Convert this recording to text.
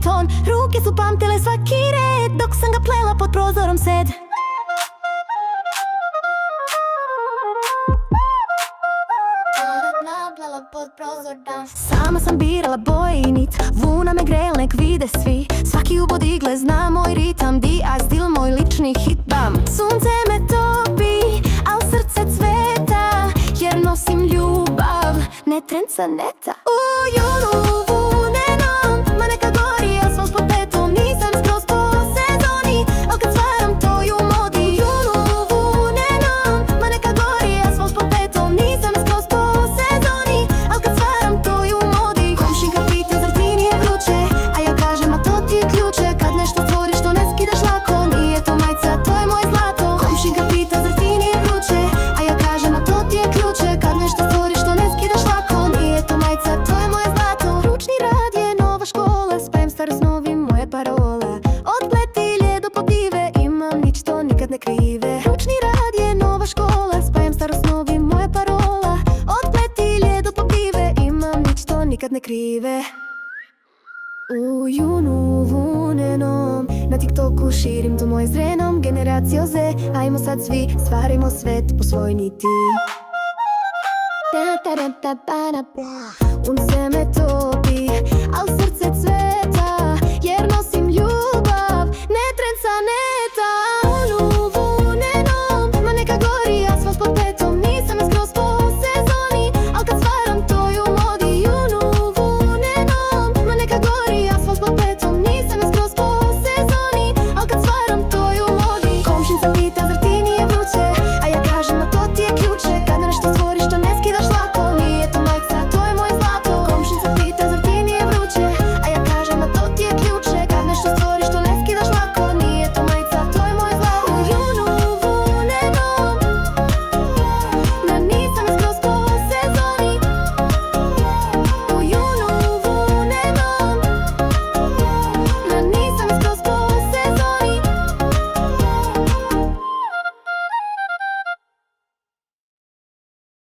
ton. Ruke su pamtile svaki red dok sam ga plela pod prozorom sed. Sama sam birala boje i nit, vuna me grel, nek vide svi. Svaki ubod igle zna moj ritam, D.I. stil, moj lični hit, bam. Sunce me topi, al srce cveta, jer nosim ljubav, ne trend sa neta. U junu vunenom, ma neka gori asfalt pod petom. Nisam skroz po sezoni, al kad stvaram to ju modi. Junu vunenom, ma neka gori asfalt pod petom. Nisam skroz po sezoni, al kad stvaram to ju modi. Komšinka pita zar ti nije vruće, a ja kažem a to ti je ključe. Kad nešto stvoriš to ne skidaš lako, nije to majica, to je moje zlato. Komšinka pita zar ti nije vruće, a ja kažem a to ti je ključe. Kad nešto stvoriš to ne skidaš lako, nije to majica, to je moje zlato. Ručni rad je nova škola, spajam staro s novim, moje parola. Od pletilje do potive, imam nič to nikad ne krive. Ručni rad je nova škola, spajam staro s novim, moja parola. Od pletilje do popive, imam nič to nikad ne krive. U junu vunenom, na TikToku širim to moje zrenom. Generacija Z, ajmo sad svi, stvarimo svet po svoj niti. Un se me to